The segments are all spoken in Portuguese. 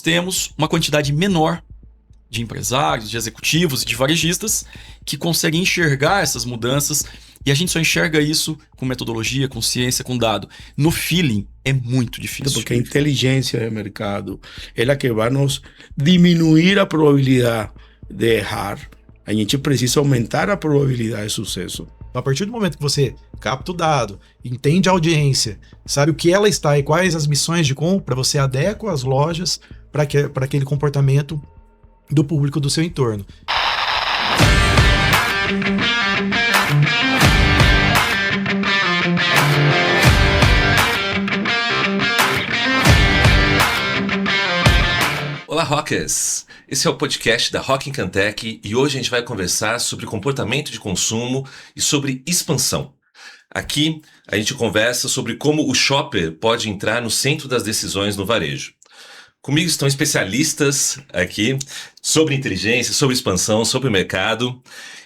temos uma quantidade menor de empresários, de executivos e de varejistas que conseguem enxergar essas mudanças, e a gente só enxerga isso com metodologia, com ciência, com dado. No feeling é muito difícil. Porque a inteligência de mercado é a que vai nos diminuir a probabilidade de errar. A gente precisa aumentar a probabilidade de sucesso. A partir do momento que você capta o dado, entende a audiência, sabe o que ela está e quais as missões de compra, você adequa as lojas para aquele comportamento do público do seu entorno. Olá, Rockers! Esse é o podcast da Rock in Cantec e hoje a gente vai conversar sobre comportamento de consumo e sobre expansão. Aqui a gente conversa sobre como o shopper pode entrar no centro das decisões no varejo. Comigo estão especialistas aqui sobre inteligência, sobre expansão, sobre o mercado,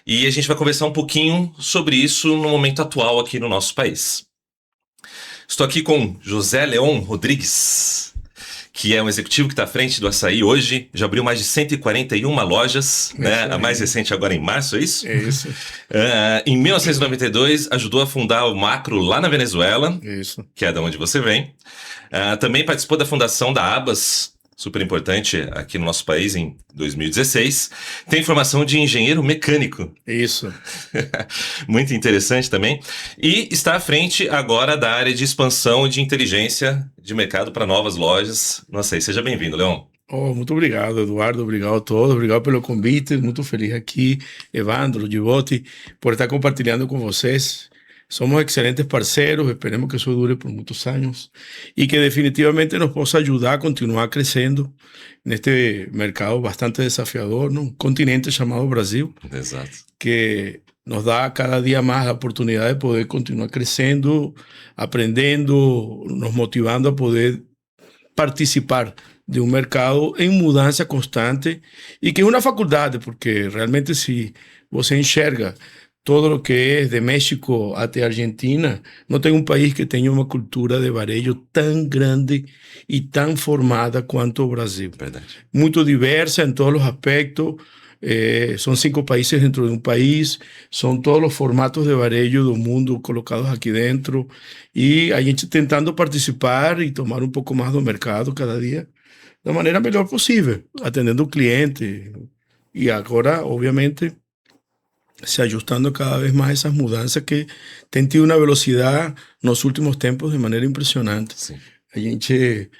e a gente vai conversar um pouquinho sobre isso no momento atual aqui no nosso país. Estou aqui com José Leon Rodrigues, que é um executivo que está à frente do Assaí hoje, já abriu mais de 141 lojas, né? A mais recente agora em março, é isso? É isso. Em 1992, ajudou a fundar o Macro lá na Venezuela, Isso. que é da onde você vem. Também participou da fundação da Abas, super importante aqui no nosso país, em 2016. Tem formação de engenheiro mecânico. Isso. Muito interessante também. E está à frente agora da área de expansão e de inteligência de mercado para novas lojas. Não sei, seja bem-vindo, Leon. Muito obrigado, Eduardo. Obrigado a todos. Obrigado pelo convite. Muito feliz aqui, Evandro, Gibotti, por estar compartilhando com vocês. Somos excelentes parceiros, esperemos que isso dure por muitos anos e que definitivamente nos possa ajudar a continuar crescendo neste mercado bastante desafiador, num continente chamado Brasil. Exato. Que nos dá cada dia mais a oportunidade de poder continuar crescendo, aprendendo, nos motivando a poder participar de um mercado em mudança constante e que é uma faculdade, porque realmente se você enxerga todo o que é de México até Argentina, não tem um país que tenha uma cultura de varejo tão grande e tão formada quanto o Brasil. Verdade. Muito diversa em todos os aspectos. São 5 países dentro de um país, são todos os formatos de varejo do mundo colocados aqui dentro e a gente tentando participar e tomar um pouco mais do mercado cada dia da maneira melhor possível, atendendo o cliente e agora, obviamente, se ajustando cada vez mais essas mudanças que têm tido uma velocidade nos últimos tempos de maneira impressionante. Sim. A gente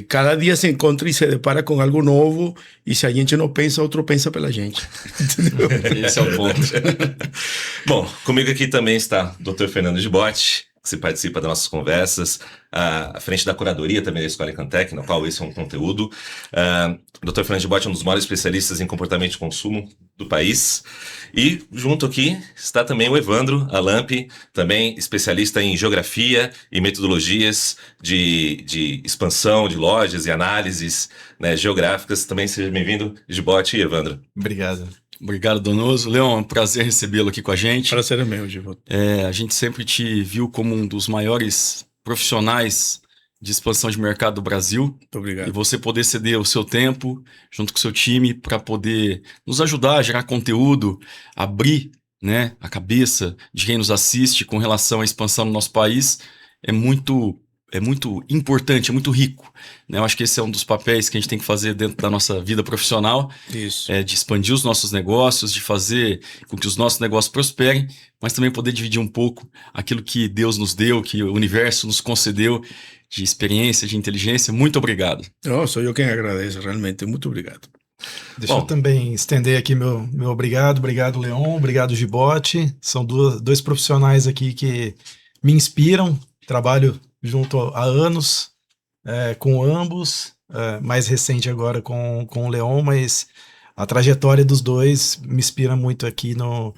cada dia se encontra e se depara com algo novo e se a gente não pensa, outro pensa pela gente. Esse é o ponto. Bom, comigo aqui também está o Dr. Fernando Gibotti, que se participa das nossas conversas, à frente da curadoria também da Escola Cantec, na qual esse é um conteúdo. O Dr. Fernando Gibotti é um dos maiores especialistas em comportamento de consumo do país. E junto aqui está também o Evandro Alampi, também especialista em geografia e metodologias de expansão de lojas e análises, né, geográficas. Também seja bem-vindo, Gibotti e Evandro. Obrigado. Obrigado, Donoso. Leon, é um prazer recebê-lo aqui com a gente. Prazer é meu, Gibotti. A gente sempre te viu como um dos maiores profissionais de expansão de mercado do Brasil. Muito obrigado. E você poder ceder o seu tempo junto com o seu time para poder nos ajudar a gerar conteúdo, abrir, né, a cabeça de quem nos assiste com relação à expansão no nosso país é muito importante, é muito rico, né? Eu acho que esse é um dos papéis que a gente tem que fazer dentro da nossa vida profissional. Isso. De expandir os nossos negócios, de fazer com que os nossos negócios prosperem, mas também poder dividir um pouco aquilo que Deus nos deu, que o universo nos concedeu de experiência, de inteligência. Muito obrigado. Sou eu quem agradece, realmente. Muito obrigado. Deixa eu também estender aqui meu obrigado. Obrigado, Leon. Obrigado, Gibotti. São dois profissionais aqui que me inspiram. Trabalho junto há anos com ambos, mais recente agora com o Leon, mas a trajetória dos dois me inspira muito aqui no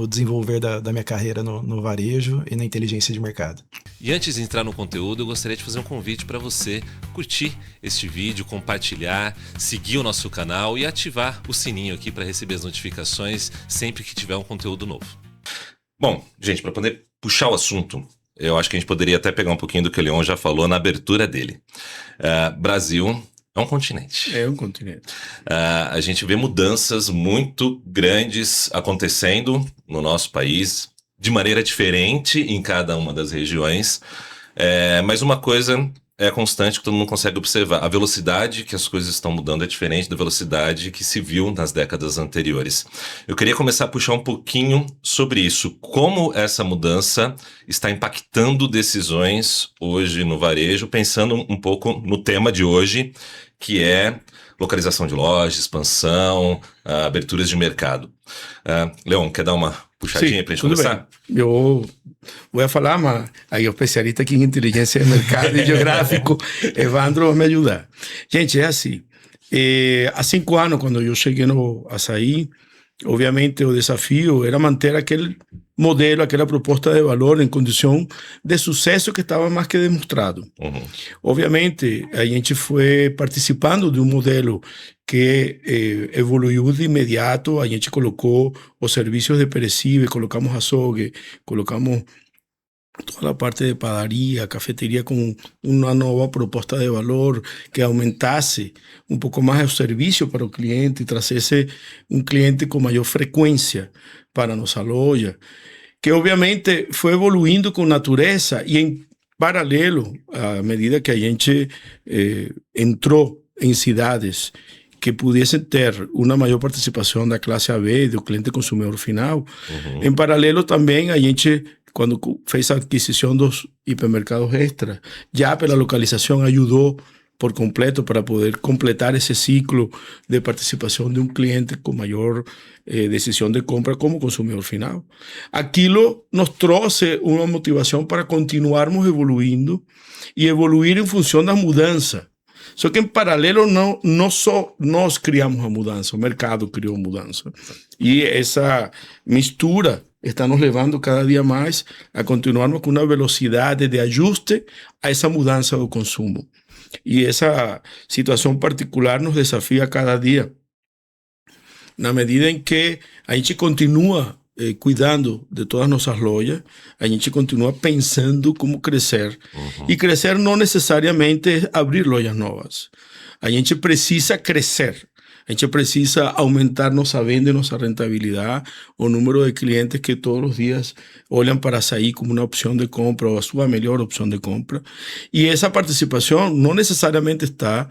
desenvolver da minha carreira no varejo e na inteligência de mercado. E antes de entrar no conteúdo, eu gostaria de fazer um convite para você curtir este vídeo, compartilhar, seguir o nosso canal e ativar o sininho aqui para receber as notificações sempre que tiver um conteúdo novo. Bom, gente, para poder puxar o assunto, eu acho que a gente poderia até pegar um pouquinho do que o Leon já falou na abertura dele. Brasil É um continente. É um continente. A gente vê mudanças muito grandes acontecendo no nosso país, de maneira diferente em cada uma das regiões. Mas uma coisa é constante que todo mundo consegue observar. A velocidade que as coisas estão mudando é diferente da velocidade que se viu nas décadas anteriores. Eu queria começar a puxar um pouquinho sobre isso. Como essa mudança está impactando decisões hoje no varejo, pensando um pouco no tema de hoje, que é localização de lojas, expansão, aberturas de mercado. Leon, quer dar uma puxadinha para a gente começar? Bem. Eu vou falar, mas aí o especialista aqui em inteligência de mercado e geográfico, Evandro, vai me ajudar. Gente, é assim. Há 5 anos, quando eu cheguei no Assaí, obviamente o desafio era manter aquele modelo, aquela proposta de valor em condição de sucesso que estava mais que demonstrado. Uhum. Obviamente, a gente foi participando de um modelo que evoluiu de imediato. A gente colocou os serviços de perecíveis, colocamos açougue, colocamos toda a parte de padaria, cafeteria com uma nova proposta de valor que aumentasse um pouco mais o serviço para o cliente e trouxesse um cliente com maior frequência para a nossa loja, que obviamente foi evoluindo com natureza e em paralelo, à medida que a gente entrou em cidades que pudiesen ter uma maior participação da classe AB, do cliente consumidor final. Uhum. Em paralelo também, a gente, quando fez a aquisição dos hipermercados extra, já pela localização ajudou por completo para poder completar esse ciclo de participação de um cliente com maior decisão de compra como consumidor final. Aquilo nos trouxe uma motivação para continuarmos evoluindo e evoluir em função da mudança. Só que em paralelo não só nós criamos a mudança, o mercado criou a mudança. E essa mistura está nos levando cada dia mais a continuarmos com uma velocidade de ajuste a essa mudança do consumo. E essa situação particular nos desafia cada dia, na medida em que a gente continua cuidando de todas as nossas lojas, a gente continua pensando como crescer. Uhum. E crescer não necessariamente é abrir lojas novas. A gente precisa crescer. A gente precisa aumentar nossa venda e nossa rentabilidade, o número de clientes que todos os dias olham para Assaí como uma opção de compra ou a sua melhor opção de compra. E essa participação não necessariamente está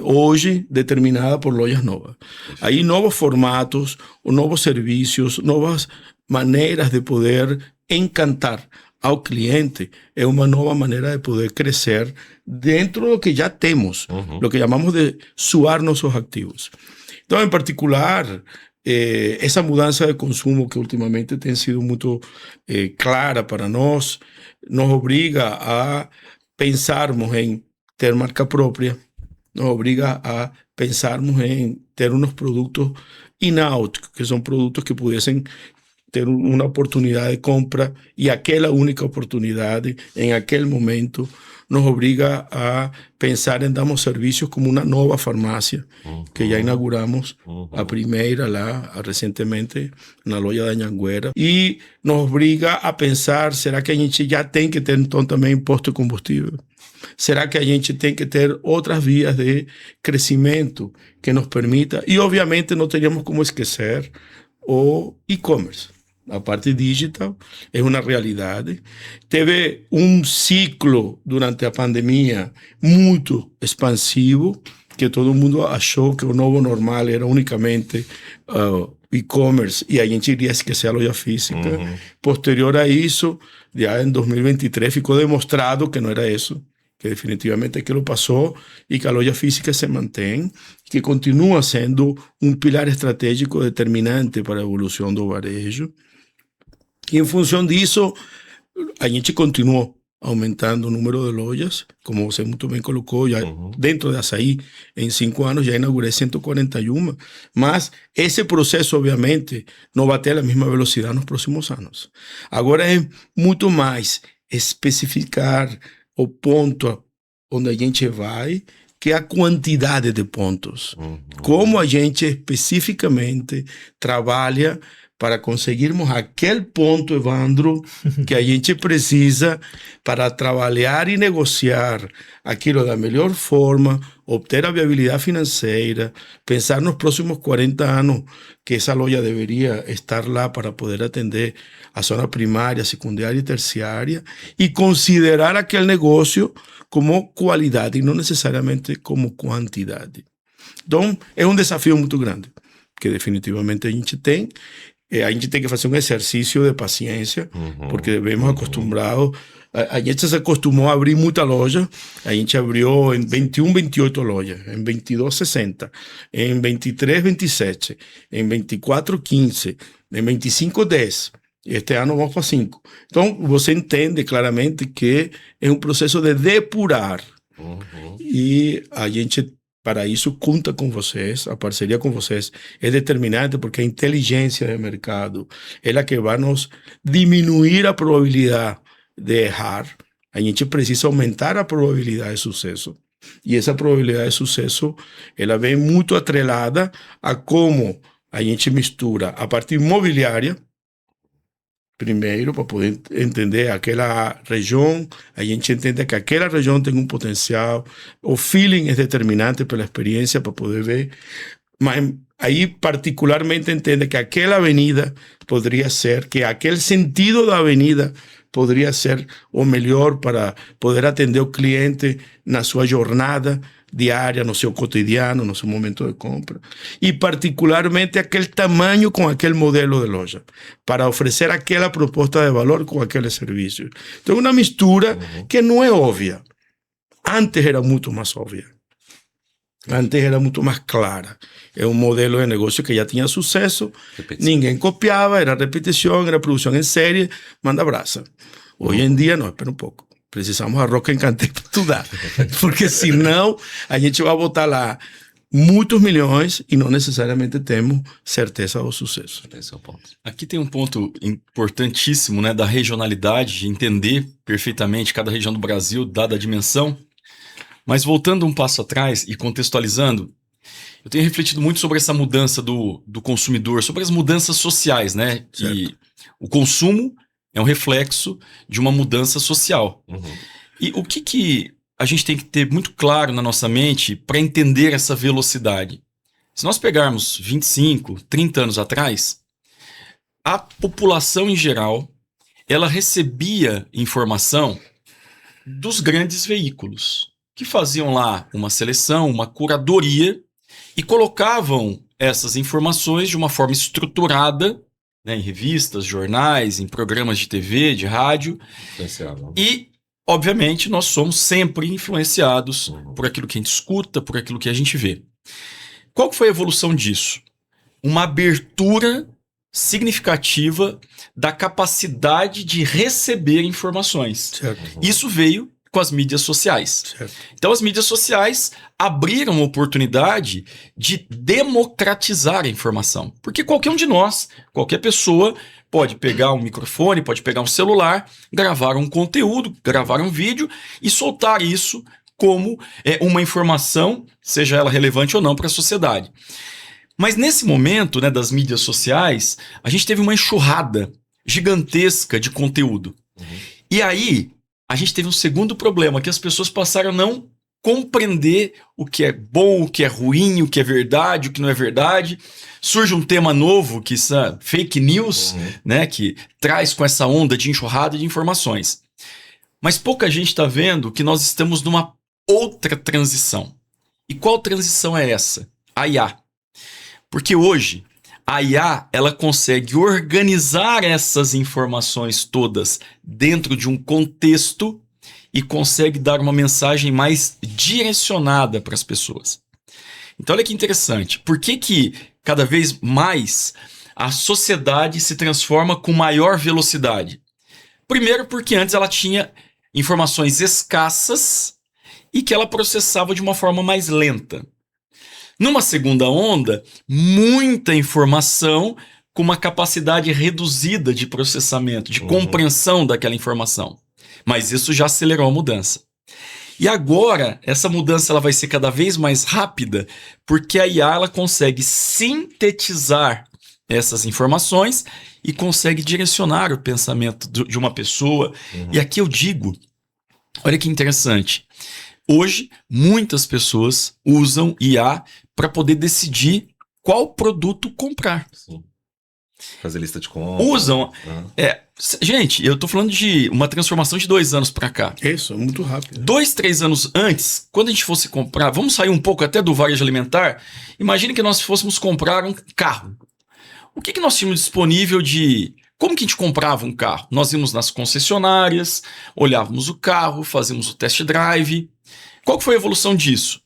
hoje determinada por lojas novas. Aí novos formatos, novos serviços, novas maneiras de poder encantar ao cliente é uma nova maneira de poder crescer dentro do que já temos, o que chamamos de suar nossos ativos. Então, em particular, essa mudança de consumo que ultimamente tem sido muito clara para nós, nos obriga a pensarmos em ter marca própria, nos obriga a pensarmos em ter uns produtos in-out, que são produtos que pudiesen ter uma oportunidade de compra e aquela única oportunidade em aquele momento nos obriga a pensar em darmos serviços como uma nova farmácia, que já inauguramos a primeira lá recentemente na loja da Anhanguera, e nos obriga a pensar, será que a gente já tem que ter então também imposto de combustível? Será que a gente tem que ter outras vias de crescimento que nos permita? E obviamente não teríamos como esquecer o e-commerce. A parte digital é uma realidade. Teve um ciclo durante a pandemia muito expansivo, que todo mundo achou que o novo normal era unicamente e-commerce e a gente iria esquecer a loja física. Posterior a isso, já em 2023 ficou demonstrado que não era isso, que definitivamente aquilo passou e que a loja física se mantém, que continua sendo um pilar estratégico determinante para a evolução do varejo. E em função disso, a gente continuou aumentando o número de lojas, como você muito bem colocou, já dentro de Assaí, em 5 anos já inaugurei 141, mas esse processo, obviamente, não vai ter a mesma velocidade nos próximos anos. Agora é muito mais especificar o ponto onde a gente vai, que a quantidade de pontos. Como a gente especificamente trabalha para conseguirmos aquele ponto, Evandro, que a gente precisa para trabalhar e negociar aquilo da melhor forma, obter a viabilidade financeira, pensar nos próximos 40 anos que essa loja deveria estar lá para poder atender a zona primária, secundária e terciária e considerar aquele negócio como qualidade e não necessariamente como quantidade. Então, é um desafio muito grande, que definitivamente a gente tem. A gente tem que fazer um exercício de paciência, porque vemos acostumados. A gente se acostumou a abrir muita loja. A gente abriu em 21, 28 lojas, em 22, 60, em 23, 27, em 24, 15, em 25, 10. Este ano vamos para 5. Então, você entende claramente que é um processo de depurar. E a gente, para isso, conta com vocês, a parceria com vocês é determinante porque a inteligência de mercado é a que vai nos diminuir a probabilidade de errar. A gente precisa aumentar a probabilidade de sucesso. E essa probabilidade de sucesso, ela vem muito atrelada a como a gente mistura a parte imobiliária, primeiro, para poder entender aquela região, a gente entende que aquela região tem um potencial, o feeling é determinante pela experiência para poder ver, mas aí particularmente entende que aquela avenida poderia ser, que aquele sentido da avenida poderia ser o melhor para poder atender o cliente na sua jornada diária, no seu cotidiano, no seu momento de compra. E particularmente aquele tamanho com aquele modelo de loja, para oferecer aquela proposta de valor com aquele serviço. Então é uma mistura que não é óbvia. Antes era muito mais óbvia. Antes era muito mais clara. É um modelo de negócio que já tinha sucesso, ninguém copiava, era repetição, era produção em série, manda brasa. Hoje em dia, não, espera um pouco. Precisamos a Rock Encantei para estudar, porque senão a gente vai botar lá muitos milhões e não necessariamente temos certeza do sucesso. Esse é o ponto. Aqui tem um ponto importantíssimo, né, da regionalidade, de entender perfeitamente cada região do Brasil, dada a dimensão. Mas voltando um passo atrás e contextualizando, eu tenho refletido muito sobre essa mudança do consumidor, sobre as mudanças sociais, né? Que o consumo é um reflexo de uma mudança social. E o que a gente tem que ter muito claro na nossa mente para entender essa velocidade? Se nós pegarmos 25, 30 anos atrás, a população em geral, ela recebia informação dos grandes veículos, que faziam lá uma seleção, uma curadoria e colocavam essas informações de uma forma estruturada, né, em revistas, jornais, em programas de TV, de rádio. E, obviamente, nós somos sempre influenciados por aquilo que a gente escuta, por aquilo que a gente vê. Qual foi a evolução disso? Uma abertura significativa da capacidade de receber informações. Certo. Isso veio com as mídias sociais. Certo. Então as mídias sociais abriram a oportunidade de democratizar a informação. Porque qualquer um de nós, qualquer pessoa, pode pegar um microfone, pode pegar um celular, gravar um conteúdo, gravar um vídeo e soltar isso como uma informação, seja ela relevante ou não para a sociedade. Mas nesse momento, né, das mídias sociais, a gente teve uma enxurrada gigantesca de conteúdo. E aí a gente teve um segundo problema, que as pessoas passaram a não compreender o que é bom, o que é ruim, o que é verdade, o que não é verdade. Surge um tema novo, que são fake news, né, que traz com essa onda de enxurrada de informações. Mas pouca gente está vendo que nós estamos numa outra transição. E qual transição é essa? A IA. Porque hoje a IA ela consegue organizar essas informações todas dentro de um contexto e consegue dar uma mensagem mais direcionada para as pessoas. Então olha que interessante. Por que cada vez mais a sociedade se transforma com maior velocidade? Primeiro porque antes ela tinha informações escassas e que ela processava de uma forma mais lenta. Numa segunda onda, muita informação com uma capacidade reduzida de processamento, de compreensão daquela informação. Mas isso já acelerou a mudança. E agora, essa mudança ela vai ser cada vez mais rápida, porque a IA ela consegue sintetizar essas informações e consegue direcionar o pensamento de uma pessoa. E aqui eu digo, olha que interessante, hoje muitas pessoas usam IA para poder decidir qual produto comprar. Sim. Fazer lista de compras. Usam. Gente, eu tô falando de uma transformação de 2 anos para cá. Isso, é muito rápido. 2, 3 anos antes, quando a gente fosse comprar, vamos sair um pouco até do varejo alimentar, imagine que nós fôssemos comprar um carro. O que nós tínhamos disponível de... Como que a gente comprava um carro? Nós íamos nas concessionárias, olhávamos o carro, fazíamos o test drive. Qual que foi a evolução disso?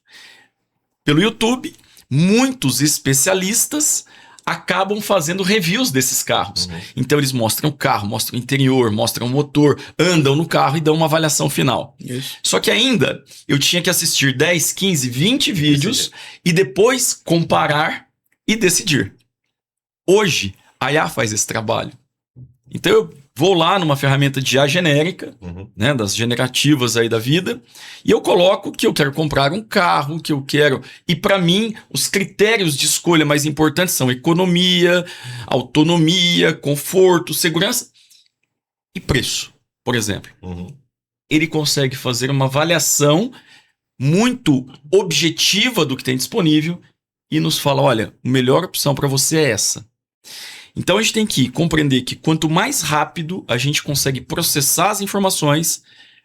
Pelo YouTube, muitos especialistas acabam fazendo reviews desses carros. Então eles mostram o carro, mostram o interior, mostram o motor, andam no carro e dão uma avaliação final. Isso. Só que ainda eu tinha que assistir 10, 15, 20 vídeos e depois comparar e decidir. Hoje, a IA faz esse trabalho. Então eu vou lá numa ferramenta de IA genérica, né, das generativas aí da vida, e eu coloco que eu quero comprar um carro, que eu quero... E para mim, os critérios de escolha mais importantes são economia, autonomia, conforto, segurança e preço, por exemplo. Ele consegue fazer uma avaliação muito objetiva do que tem disponível e nos fala, olha, a melhor opção para você é essa. Então a gente tem que compreender que quanto mais rápido a gente consegue processar as informações,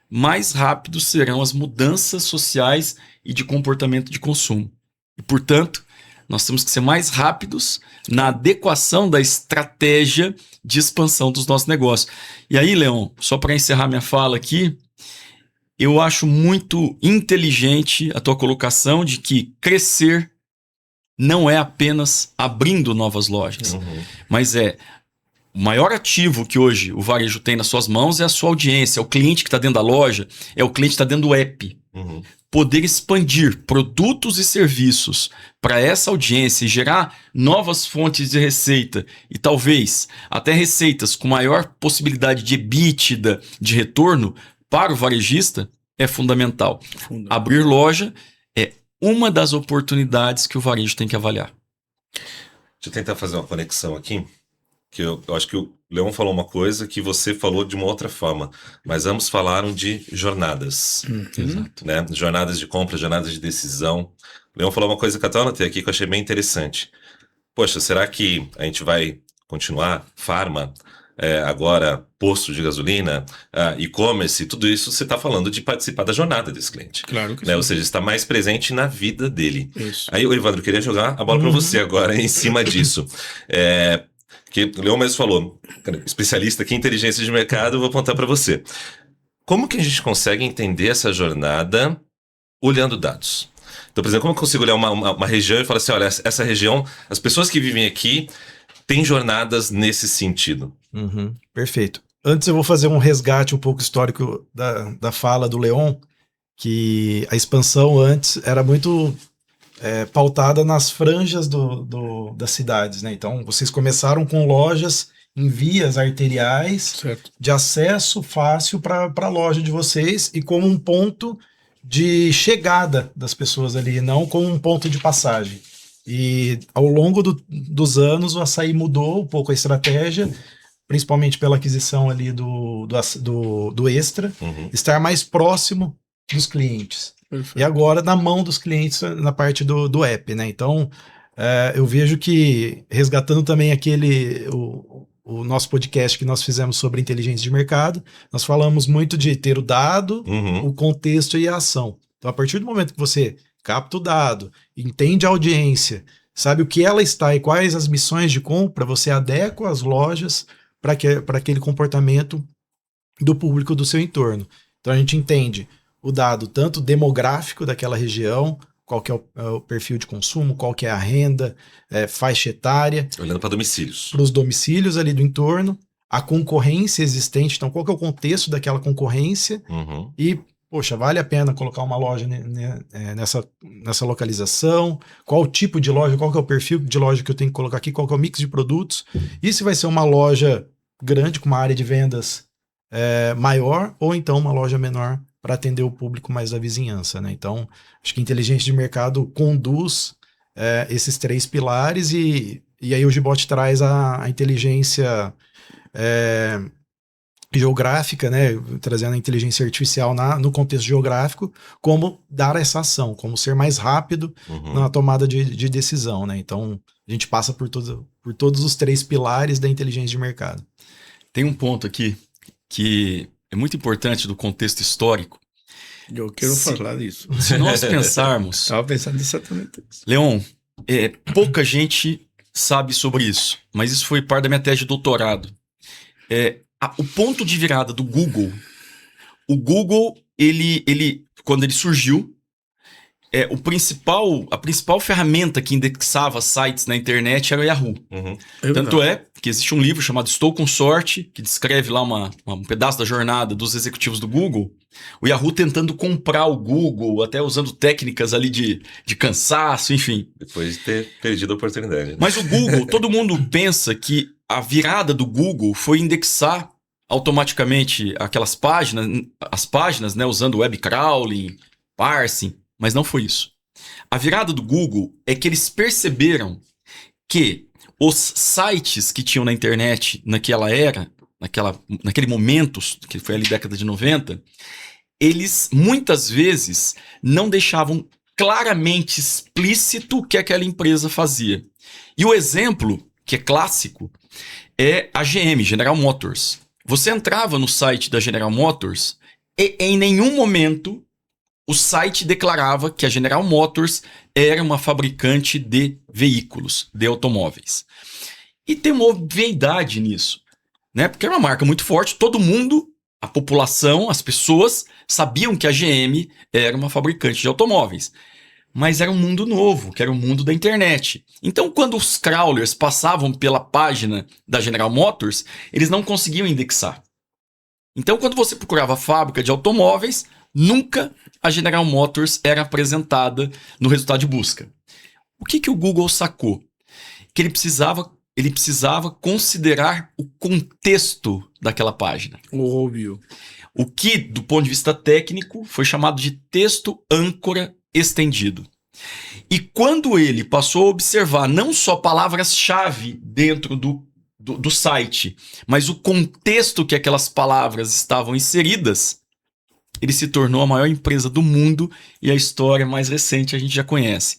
mais rápido serão as mudanças sociais e de comportamento de consumo. E, portanto, nós temos que ser mais rápidos na adequação da estratégia de expansão dos nossos negócios. E aí, Leon, só para encerrar minha fala aqui, eu acho muito inteligente a tua colocação de que crescer não é apenas abrindo novas lojas, mas é o maior ativo que hoje o varejo tem nas suas mãos é a sua audiência, é o cliente que está dentro da loja, é o cliente que está dentro do app. Poder expandir produtos e serviços para essa audiência e gerar novas fontes de receita e talvez até receitas com maior possibilidade de EBITDA, de retorno para o varejista é fundamental. Abrir loja é uma das oportunidades que o varejo tem que avaliar. Deixa eu tentar fazer uma conexão aqui, que eu acho que o Leon falou uma coisa que você falou de uma outra forma, mas ambos falaram de jornadas. Exato. Né? Jornadas de compra, jornadas de decisão. O Leon falou uma coisa que eu até anotei aqui que eu achei bem interessante. Poxa, será que a gente vai continuar farma, agora posto de gasolina, e-commerce, tudo isso você está falando de participar da jornada desse cliente. Claro que né? sim. Ou seja, está mais presente na vida dele. Isso. Aí, Evandro, eu queria jogar a bola para você agora em cima disso. Que o Leon mesmo falou, especialista aqui em inteligência de mercado, eu vou apontar para você. Como que a gente consegue entender essa jornada olhando dados? Então, por exemplo, como eu consigo olhar uma região e falar assim, olha, essa região, as pessoas que vivem aqui têm jornadas nesse sentido? Perfeito. Antes eu vou fazer um resgate um pouco histórico da fala do Leon, que a expansão antes era muito pautada nas franjas das cidades, né? Então vocês começaram com lojas em vias arteriais, Certo. de acesso fácil para a loja de vocês e como um ponto de chegada das pessoas ali, não como um ponto de passagem. E ao longo dos anos o Assaí mudou um pouco a estratégia, principalmente pela aquisição ali do Extra, estar mais próximo dos clientes. Perfeito. E agora na mão dos clientes na parte do app, né? Então eu vejo que, resgatando também o nosso podcast que nós fizemos sobre inteligência de mercado, nós falamos muito de ter o dado, o contexto e a ação. Então a partir do momento que você capta o dado, entende a audiência, sabe o que ela está e quais as missões de compra, você adequa as lojas para aquele comportamento do público do seu entorno. Então a gente entende o dado tanto demográfico daquela região, qual que é o perfil de consumo, qual que é a renda, faixa etária. Olhando para domicílios. Para os domicílios ali do entorno, a concorrência existente, então qual que é o contexto daquela concorrência e, poxa, vale a pena colocar uma loja nessa localização, qual o tipo de loja, qual que é o perfil de loja que eu tenho que colocar aqui, qual que é o mix de produtos, e se vai ser uma loja grande com uma área de vendas maior ou então uma loja menor para atender o público mais da vizinhança, né? Então, acho que a inteligência de mercado conduz esses 3 pilares e E aí o Gibotti traz a inteligência geográfica, né, trazendo a inteligência artificial no contexto geográfico, como dar essa ação, como ser mais rápido na tomada de decisão, né? Então, a gente passa por todos os 3 pilares da inteligência de mercado. Tem um ponto aqui que é muito importante do contexto histórico. Eu quero falar disso. Se nós pensarmos... Estava pensando exatamente isso. Leon, pouca gente sabe sobre isso, mas isso foi parte da minha tese de doutorado. O ponto de virada do Google, o Google, ele quando ele surgiu, a principal ferramenta que indexava sites na internet era o Yahoo. Tanto é que existe um livro chamado Estou com Sorte, que descreve lá um pedaço da jornada dos executivos do Google, o Yahoo tentando comprar o Google, até usando técnicas ali de cansaço, enfim. Depois de ter perdido a oportunidade. Né? Mas o Google, todo mundo pensa que a virada do Google foi indexar automaticamente as páginas, né, usando web crawling, parsing, mas não foi isso. A virada do Google é que eles perceberam que os sites que tinham na internet naquele momento, que foi ali década de 90, eles muitas vezes não deixavam claramente explícito o que aquela empresa fazia. E o exemplo, que é clássico, é a GM, General Motors. Você entrava no site da General Motors e em nenhum momento o site declarava que a General Motors era uma fabricante de veículos, de automóveis. E tem uma obviedade nisso, né? Porque era uma marca muito forte, todo mundo, a população, as pessoas sabiam que a GM era uma fabricante de automóveis. Mas era um mundo novo, que era o mundo da internet. Então, quando os crawlers passavam pela página da General Motors, eles não conseguiam indexar. Então, quando você procurava fábrica de automóveis, nunca a General Motors era apresentada no resultado de busca. O que o Google sacou? Que ele precisava considerar o contexto daquela página. Óbvio. O que, do ponto de vista técnico, foi chamado de texto âncora estendido. E quando ele passou a observar não só palavras-chave dentro do site, mas o contexto que aquelas palavras estavam inseridas, ele se tornou a maior empresa do mundo e a história mais recente a gente já conhece.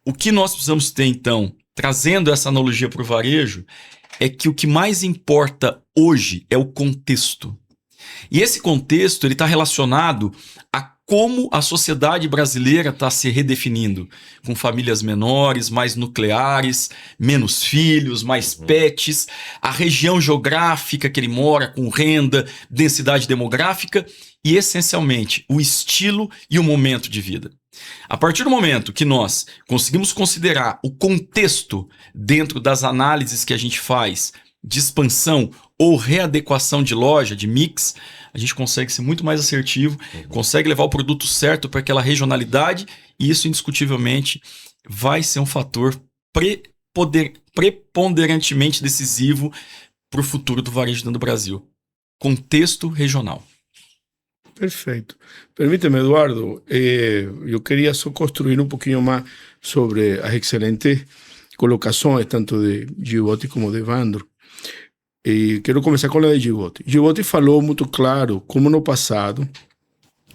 O que nós precisamos ter, então, trazendo essa analogia para o varejo, é que o que mais importa hoje é o contexto. E esse contexto está relacionado a como a sociedade brasileira está se redefinindo, com famílias menores, mais nucleares, menos filhos, mais pets, a região geográfica que ele mora, com renda, densidade demográfica e, essencialmente, o estilo e o momento de vida. A partir do momento que nós conseguimos considerar o contexto dentro das análises que a gente faz de expansão ou readequação de loja, de mix, a gente consegue ser muito mais assertivo, consegue levar o produto certo para aquela regionalidade e isso indiscutivelmente vai ser um fator preponderantemente decisivo para o futuro do varejo dentro do Brasil. Contexto regional. Perfeito. Permíteme, Eduardo, eu queria só construir um pouquinho mais sobre as excelentes colocações, tanto de Gibotti como de Evandro. E quero começar com a de Gibotti. Gibotti falou muito claro como no passado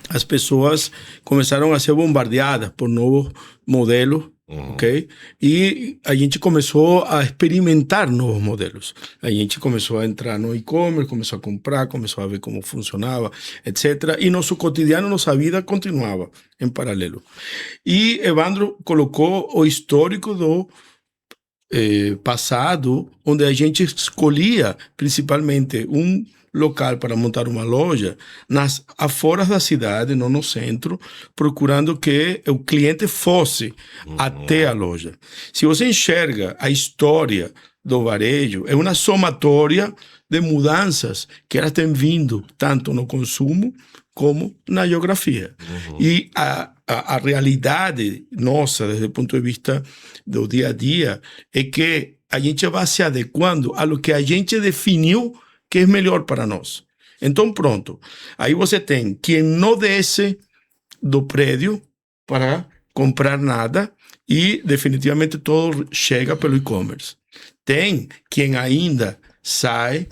as pessoas começaram a ser bombardeadas por novos modelos, ok? E a gente começou a experimentar novos modelos. A gente começou a entrar no e-commerce, começou a comprar, começou a ver como funcionava, etc. E nosso cotidiano, nossa vida continuava em paralelo. E Evandro colocou o histórico do passado, onde a gente escolhia principalmente um local para montar uma loja nas aforas da cidade, não no centro, procurando que o cliente fosse até a loja. Se você enxerga a história do varejo, é uma somatória de mudanças que elas têm vindo tanto no consumo como na geografia. E a realidade nossa, desde o ponto de vista do dia a dia, é que a gente vai se adequando a lo que a gente definiu que é melhor para nós. Então, pronto. Aí você tem quem não desce do prédio para comprar nada e definitivamente todo chega pelo e-commerce. Tem quem ainda sai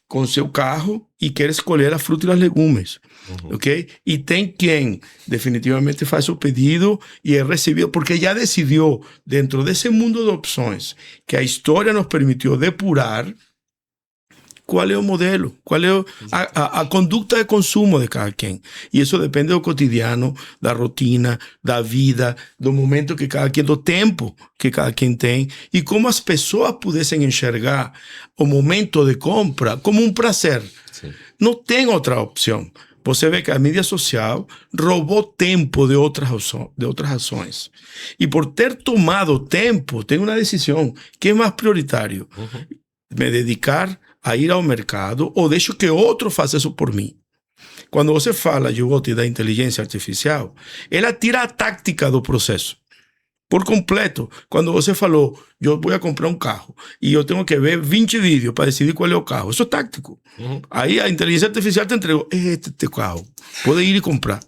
com seu carro e quer escolher a fruta e os legumes, ok? E tem quem definitivamente faz o pedido e é recebido, porque já decidiu, dentro desse mundo de opções, que a história nos permitiu depurar, qual é o modelo, qual é a conduta de consumo de cada quem. E isso depende do cotidiano, da rotina, da vida, do momento que cada quem, do tempo que cada quem tem, e como as pessoas pudessem enxergar o momento de compra como um prazer. Sim. Não tem outra opção. Você vê que a mídia social roubou tempo de outras ações. E por ter tomado tempo, tem uma decisão que é mais prioritário. Me dedicar a ir ao mercado ou deixo que outro faça isso por mim. Quando você fala, Gibotti, da inteligência artificial, ela tira a tática do processo por completo. Quando você falou, eu vou comprar um carro e eu tenho que ver 20 vídeos para decidir qual é o carro, isso é tático. Aí a inteligência artificial te entregou, este carro, pode ir e comprar.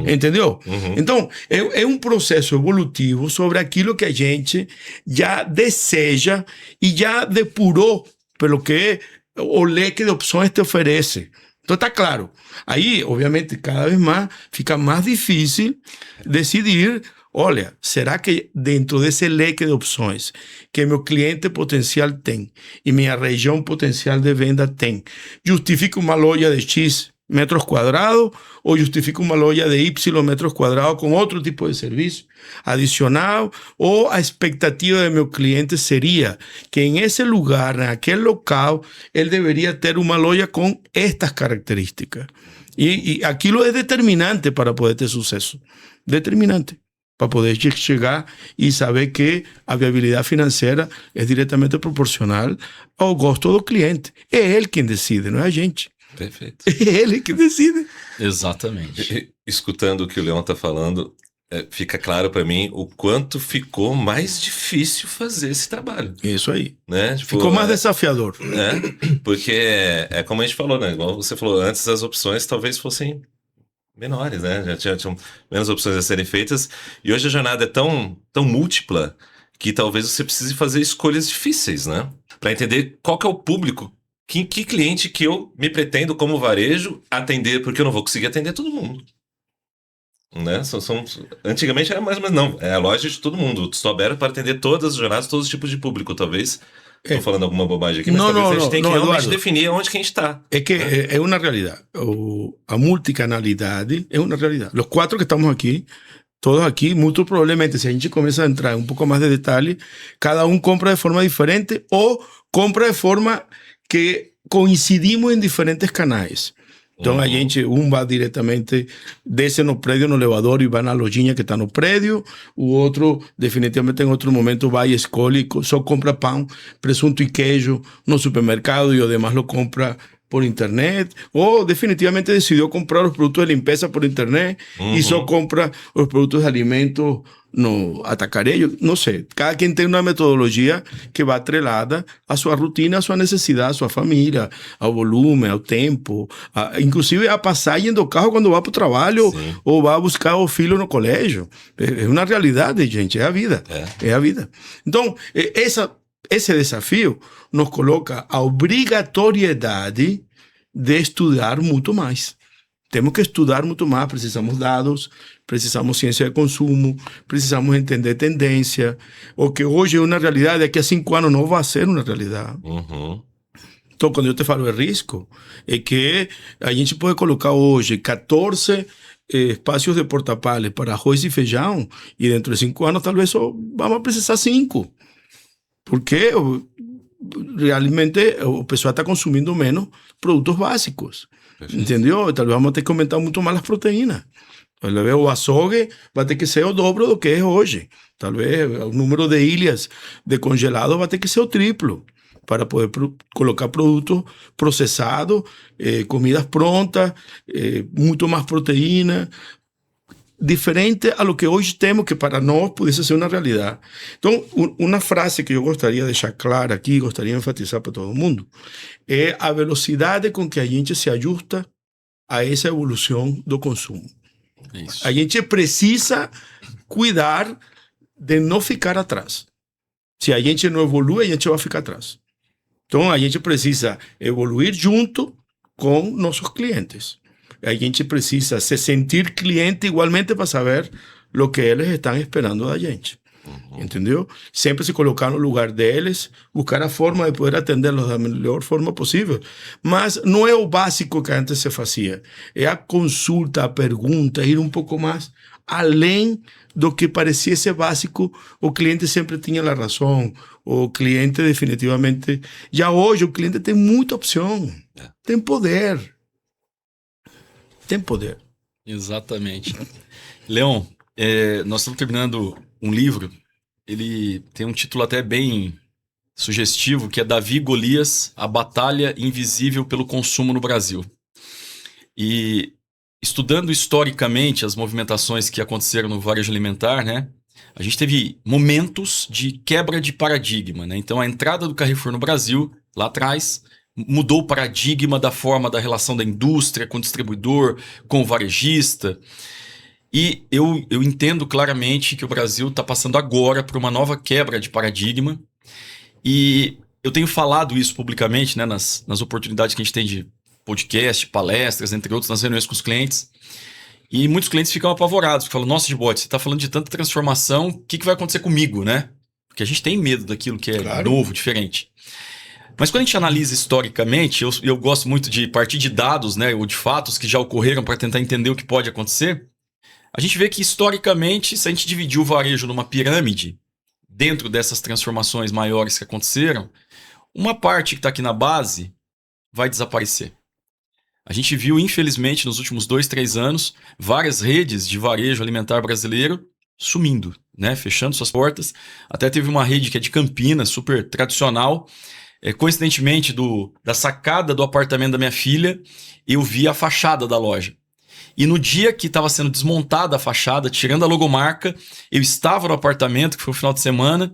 Entendeu? Então, é um processo evolutivo sobre aquilo que a gente já deseja e já depurou pelo que o leque de opções te oferece. Então está claro. Aí, obviamente, cada vez mais fica mais difícil decidir, olha, será que dentro desse leque de opções que meu cliente potencial tem e minha região potencial de venda tem, justifica uma loja de X metros quadrados ou justifica uma loja de Y metros quadrados com outro tipo de serviço adicional, ou a expectativa de meu cliente seria que em esse lugar, naquele local, ele deveria ter uma loja com estas características. E aquilo é determinante para poder ter sucesso. Determinante. Para poder chegar e saber que a viabilidade financeira é diretamente proporcional ao gosto do cliente. É ele quem decide, não é a gente. Perfeito. É ele que decide. Exatamente. Escutando o que o Leon está falando, fica claro para mim o quanto ficou mais difícil fazer esse trabalho. Isso aí. Né? Tipo, ficou mais desafiador. Porque é como a gente falou, né? Igual você falou, antes as opções talvez fossem menores, né? Já tinham menos opções a serem feitas. E hoje a jornada é tão múltipla que talvez você precise fazer escolhas difíceis, né? Para entender qual que é o público, que cliente que eu me pretendo como varejo atender, porque eu não vou conseguir atender todo mundo. Né? Antigamente era mais ou menos não. É a loja de todo mundo. Estou aberto para atender todas as jornadas, todos os tipos de público, talvez. Estou falando alguma bobagem aqui, mas talvez a gente tenha que realmente Eduardo, definir onde que a gente está. É que é uma realidade. A multicanalidade é uma realidade. Os quatro que estamos aqui, todos aqui, muito provavelmente, se a gente começa a entrar um pouco mais de detalhe, cada um compra de forma diferente ou compra de forma que coincidimos em diferentes canais. Então a gente, vai diretamente, desce no prédio, no elevador e vai na lojinha que está no prédio, o outro definitivamente em outro momento vai e escolhe, só compra pão, presunto e queijo no supermercado e o demais lo compra por internet, ou definitivamente decidiu comprar os produtos de limpeza por internet e só compra os produtos de alimentos no atacarejo. Não sei, cada quem tem uma metodologia que vai atrelada à sua rotina, à sua necessidade, à sua família, ao volume, ao tempo, inclusive a passagem do carro quando vai para o trabalho. Sim. Ou vai buscar o filho no colégio. É uma realidade, gente, é a vida. É a vida. Então, esse desafio nos coloca a obrigatoriedade de estudar muito mais. Temos que estudar muito mais, precisamos dados, precisamos ciência de consumo, precisamos entender tendência. O que hoje é uma realidade, daqui a 5 anos não vai ser uma realidade. Então, quando eu te falo de risco, é que a gente pode colocar hoje 14 espaços de porta-pallet para arroz e feijão, e dentro de 5 anos talvez só vamos precisar 5. Porque realmente o pessoal está consumindo menos produtos básicos. Perfeito. Entendeu? Talvez vamos ter que aumentar muito mais as proteínas. Talvez o açougue vai ter que ser o dobro do que é hoje. Talvez o número de ilhas de congelado vai ter que ser o triplo para poder colocar produtos processados, comidas prontas, muito mais proteína, diferente a lo que hoje temos, que para nós pudesse ser uma realidade. Então, uma frase que eu gostaria de deixar clara aqui, gostaria de enfatizar para todo mundo, é a velocidade com que a gente se ajusta a essa evolução do consumo. Isso. A gente precisa cuidar de não ficar atrás. Se a gente não evolui, a gente vai ficar atrás. Então, a gente precisa evoluir junto com nossos clientes. A gente precisa se sentir cliente igualmente para saber o que eles estão esperando da gente. Entendeu? Sempre se colocar no lugar deles, buscar a forma de poder atendê-los da melhor forma possível. Mas não é o básico que antes se fazia. É a consulta, a pergunta, ir um pouco mais além do que parecia ser básico. O cliente sempre tinha a razão. O cliente definitivamente... Já hoje o cliente tem muita opção. Tem poder. Tem poder. Exatamente. Leon, nós estamos terminando um livro, ele tem um título até bem sugestivo, que é Davi e Golias, a batalha invisível pelo consumo no Brasil. E estudando historicamente as movimentações que aconteceram no varejo alimentar, né, a gente teve momentos de quebra de paradigma, né? Então a entrada do Carrefour no Brasil, lá atrás, mudou o paradigma da forma da relação da indústria com o distribuidor, com o varejista. E eu entendo claramente que o Brasil está passando agora por uma nova quebra de paradigma. E eu tenho falado isso publicamente, né, nas oportunidades que a gente tem de podcast, palestras, entre outros, nas reuniões com os clientes. E muitos clientes ficam apavorados, falam, nossa, Gibotti, você está falando de tanta transformação, o que vai acontecer comigo, né? Porque a gente tem medo daquilo que é novo, diferente. Mas quando a gente analisa historicamente, eu gosto muito de partir de dados, né, ou de fatos que já ocorreram para tentar entender o que pode acontecer. A gente vê que, historicamente, se a gente dividir o varejo numa pirâmide, dentro dessas transformações maiores que aconteceram, uma parte que está aqui na base vai desaparecer. A gente viu, infelizmente, nos últimos 2, 3 anos, várias redes de varejo alimentar brasileiro sumindo, né, fechando suas portas. Até teve uma rede que é de Campinas, super tradicional. Coincidentemente, da sacada do apartamento da minha filha, eu vi a fachada da loja. E no dia que estava sendo desmontada a fachada, tirando a logomarca, eu estava no apartamento, que foi o final de semana,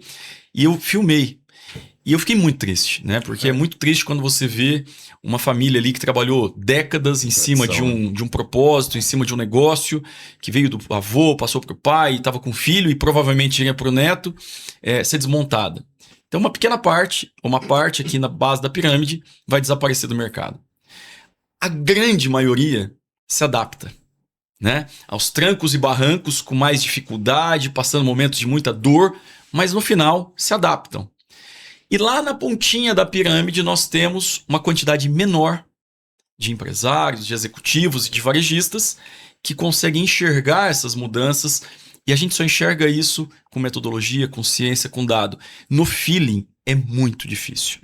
e eu filmei. E eu fiquei muito triste, né? Porque é muito triste quando você vê uma família ali que trabalhou décadas em cima de um propósito, em cima de um negócio, que veio do avô, passou para o pai, estava com o filho e provavelmente iria para o neto, ser desmontada. Então uma pequena parte, uma parte aqui na base da pirâmide, vai desaparecer do mercado. A grande maioria se adapta, né, aos trancos e barrancos, com mais dificuldade, passando momentos de muita dor, mas no final se adaptam. E lá na pontinha da pirâmide nós temos uma quantidade menor de empresários, de executivos e de varejistas que conseguem enxergar essas mudanças, e a gente só enxerga isso com metodologia, com ciência, com dado. No feeling é muito difícil.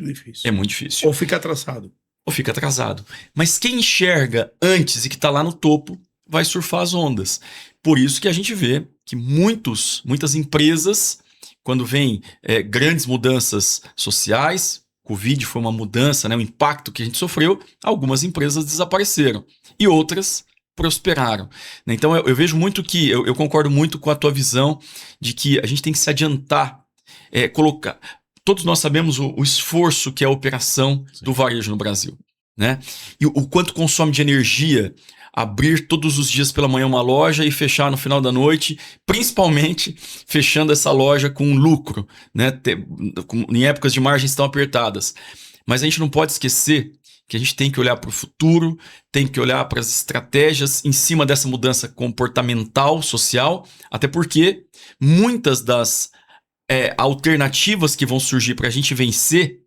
É muito difícil. Ou fica atrasado. Ou fica atrasado. Mas quem enxerga antes e que está lá no topo vai surfar as ondas. Por isso que a gente vê que muitas empresas, quando vem grandes mudanças sociais, Covid foi uma mudança, né, o impacto que a gente sofreu, algumas empresas desapareceram e outras prosperaram. Então eu vejo muito que, eu concordo muito com a tua visão de que a gente tem que se adiantar, colocar... Todos nós sabemos o esforço que é a operação do varejo no Brasil, né? E o quanto consome de energia abrir todos os dias pela manhã uma loja e fechar no final da noite, principalmente fechando essa loja com lucro, né? Em épocas de margens tão apertadas. Mas a gente não pode esquecer que a gente tem que olhar para o futuro, tem que olhar para as estratégias em cima dessa mudança comportamental, social, até porque muitas das alternativas que vão surgir para a gente vencer,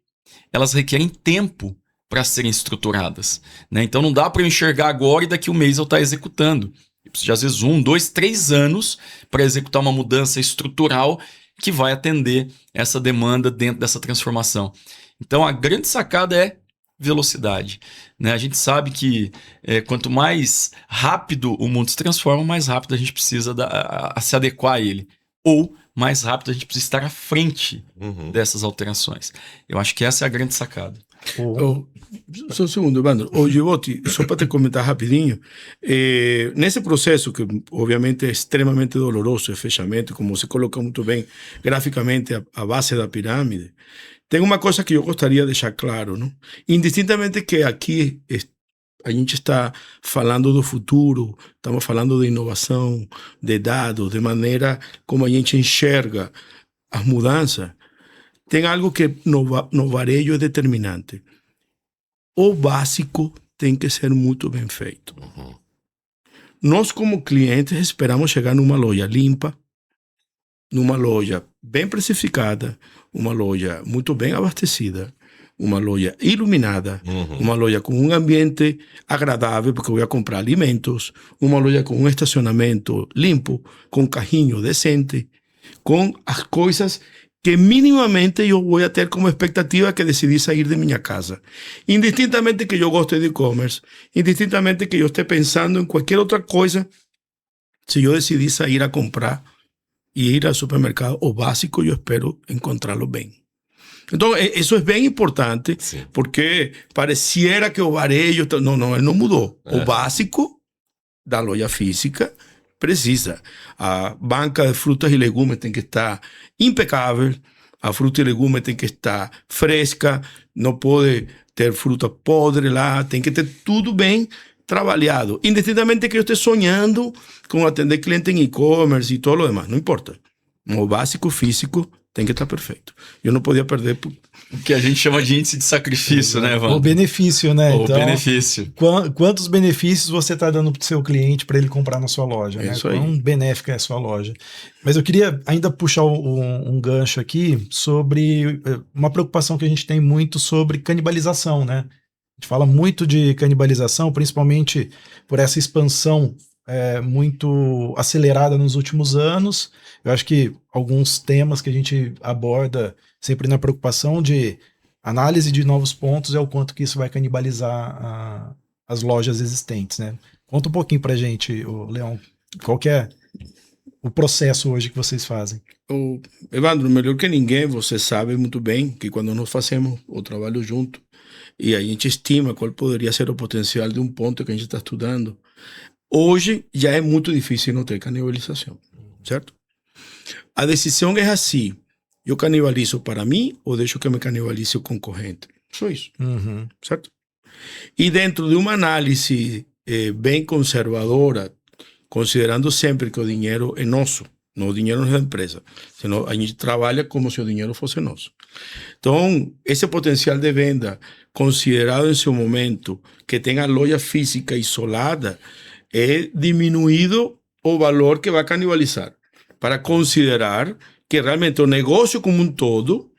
elas requerem tempo para serem estruturadas, né? Então não dá para eu enxergar agora e daqui um mês eu estar executando. Eu preciso de às vezes 1, 2, 3 anos para executar uma mudança estrutural que vai atender essa demanda dentro dessa transformação. Então a grande sacada é velocidade, né? A gente sabe que quanto mais rápido o mundo se transforma, mais rápido a gente precisa se adequar a ele. Ou mais rápido a gente precisa estar à frente dessas alterações. Eu acho que essa é a grande sacada. Só um segundo, Evandro. Ô, Gibotti, só para te comentar rapidinho, nesse processo que obviamente é extremamente doloroso, o fechamento, como você coloca muito bem graficamente a base da pirâmide, tem uma coisa que eu gostaria de deixar claro, não? Indistintamente que aqui A gente está falando do futuro, estamos falando de inovação, de dados, de maneira como a gente enxerga as mudanças. Tem algo que no varejo é determinante. O básico tem que ser muito bem feito. Nós, como clientes, esperamos chegar numa loja limpa, numa loja bem precificada, uma loja muito bem abastecida, uma loja iluminada, uma loja com um ambiente agradável, porque eu vou comprar alimentos, uma loja com um estacionamento limpo, com carrinho decente, com as coisas que minimamente eu vou ter como expectativa que decidi sair de minha casa. Indistintamente que eu goste de e-commerce, indistintamente que eu esteja pensando em qualquer outra coisa, se eu decidir sair a comprar e ir ao supermercado, o básico eu espero encontrá-lo bem. Então, isso é bem importante, Sim. porque pareciera que o varejo... Não, ele não mudou. O básico da loja física precisa. A banca de frutas e legumes tem que estar impecável, a fruta e legume tem que estar fresca, não pode ter fruta podre lá, tem que ter tudo bem trabalhado. Indistintamente que eu esteja sonhando com atender cliente em e-commerce e todo o demais, não importa. O básico físico tem que estar perfeito. Eu não podia perder... O que a gente chama de índice de sacrifício, né, Evandro? O benefício, né? O Então, benefício. Quantos benefícios você está dando para o seu cliente para ele comprar na sua loja, né? Isso aí. Quão benéfica é a sua loja. Mas eu queria ainda puxar um gancho aqui sobre uma preocupação que a gente tem muito sobre canibalização, né? A gente fala muito de canibalização, principalmente por essa expansão muito acelerada nos últimos anos. Eu acho que alguns temas que a gente aborda sempre na preocupação de análise de novos pontos é o quanto que isso vai canibalizar as lojas existentes, né? Conta um pouquinho pra gente, Leon, qual que é o processo hoje que vocês fazem? Evandro, melhor que ninguém, você sabe muito bem que quando nós fazemos o trabalho junto e a gente estima qual poderia ser o potencial de um ponto que a gente está estudando, hoje já é muito difícil não ter canibalização, certo? A decisão é assim: eu canibalizo para mim ou deixo que me canibalize o concorrente? Só isso, certo? E dentro de uma análise bem conservadora, considerando sempre que o dinheiro é nosso, não o dinheiro não é da empresa, senão a gente trabalha como se o dinheiro fosse nosso. Então, esse potencial de venda, considerado em seu momento, que tem a loja física isolada, é diminuído o valor que vai canibalizar, para considerar que realmente o negócio como um todo,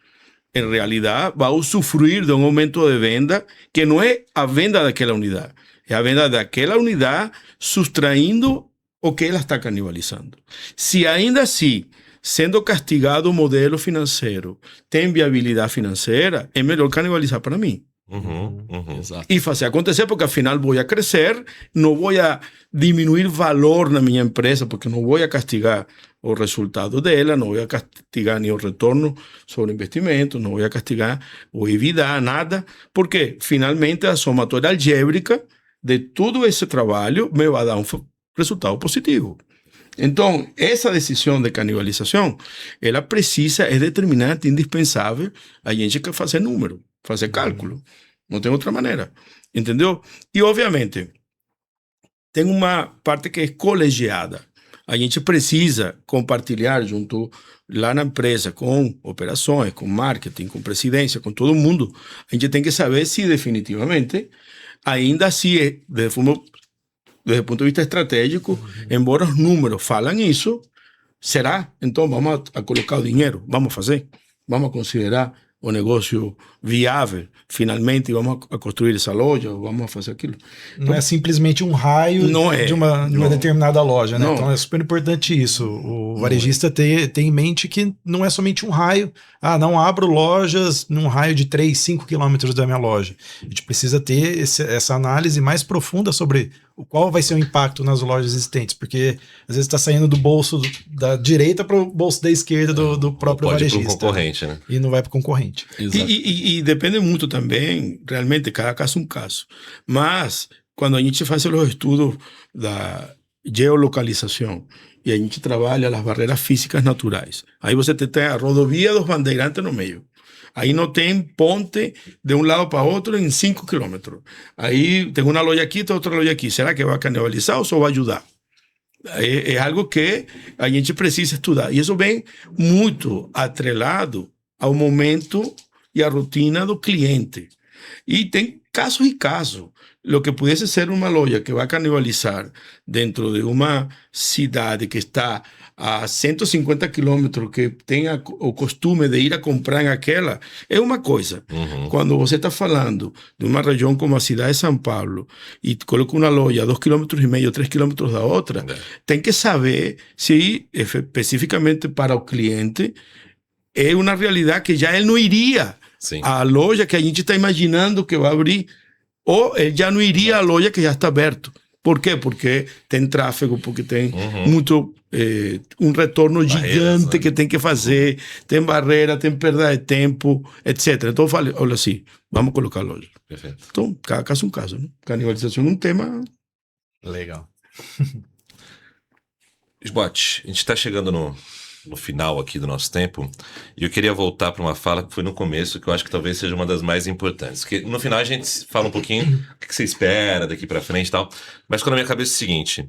em realidade, vai usufruir de um aumento de venda que não é a venda daquela unidade, é a venda daquela unidade subtraindo o que ela está canibalizando. Se ainda assim, sendo castigado o modelo financeiro, tem viabilidade financeira, é melhor canibalizar para mim. Exato. E fazer acontecer, porque afinal vou a crescer, não vou a diminuir valor na minha empresa, porque não vou a castigar o resultado dela, não vou a castigar nem o retorno sobre o investimento, não vou a castigar o EBITDA, nada, porque finalmente a somatória algébrica de todo esse trabalho me vai dar um resultado positivo. Então, essa decisão de canibalização, ela precisa, é determinante, indispensável, a gente quer fazer número, fazer cálculo. Não tem outra maneira, entendeu? E, obviamente, tem uma parte que é colegiada. A gente precisa compartilhar junto lá na empresa, com operações, com marketing, com presidência, com todo mundo. A gente tem que saber se definitivamente, ainda assim, desde o ponto de vista estratégico, embora os números falam isso, será? Então vamos a colocar o dinheiro, vamos fazer, vamos a considerar o negócio viável, finalmente vamos a construir essa loja, vamos a fazer aquilo. Não é simplesmente um raio de uma determinada loja, né? Não. Então é super importante isso. O varejista ter em mente que não é somente um raio. Ah, não abro lojas num raio de 3, 5 quilômetros da minha loja. A gente precisa ter essa análise mais profunda sobre qual vai ser o impacto nas lojas existentes, porque às vezes está saindo do bolso da direita para o bolso da esquerda do próprio Pode ir varejista. para o concorrente, né? E não vai para o concorrente. Exato. E depende muito também, realmente, cada caso é um caso. Mas, quando a gente faz os estudos da geolocalização e a gente trabalha as barreiras físicas naturais, aí você tem a rodovia dos Bandeirantes no meio. Aí não tem ponte de um lado para outro em 5 quilômetros. Aí tem uma loja aqui, tem outra loja aqui. Será que vai canibalizar ou só vai ajudar? É algo que a gente precisa estudar. E isso vem muito atrelado ao momento e à rotina do cliente. E tem casos e casos. Lo que pudesse ser uma loja que vai canibalizar dentro de uma cidade que está a 150 quilômetros, que tem o costume de ir a comprar aquela, é uma coisa. Quando você está falando de uma região como a cidade de São Paulo e coloca uma loja a 2,5 km, 3 km da outra, tem que saber se especificamente para o cliente é uma realidade que já ele não iria à loja que a gente está imaginando que vai abrir, ou ele já não iria à loja que já está aberto. Por quê? Porque tem tráfego, porque tem muito um retorno gigante que tem que fazer, tem barreira, tem perda de tempo, etc. Então eu falei, olha assim, vamos colocar a loja. Perfeito. Então, cada caso é um caso, né? Canibalização é um tema. Legal. Esbote, a gente está chegando no final aqui do nosso tempo, e eu queria voltar para uma fala que foi no começo, que eu acho que talvez seja uma das mais importantes. Que no final a gente fala um pouquinho o que você espera daqui para frente e tal, mas ficou na minha cabeça o seguinte,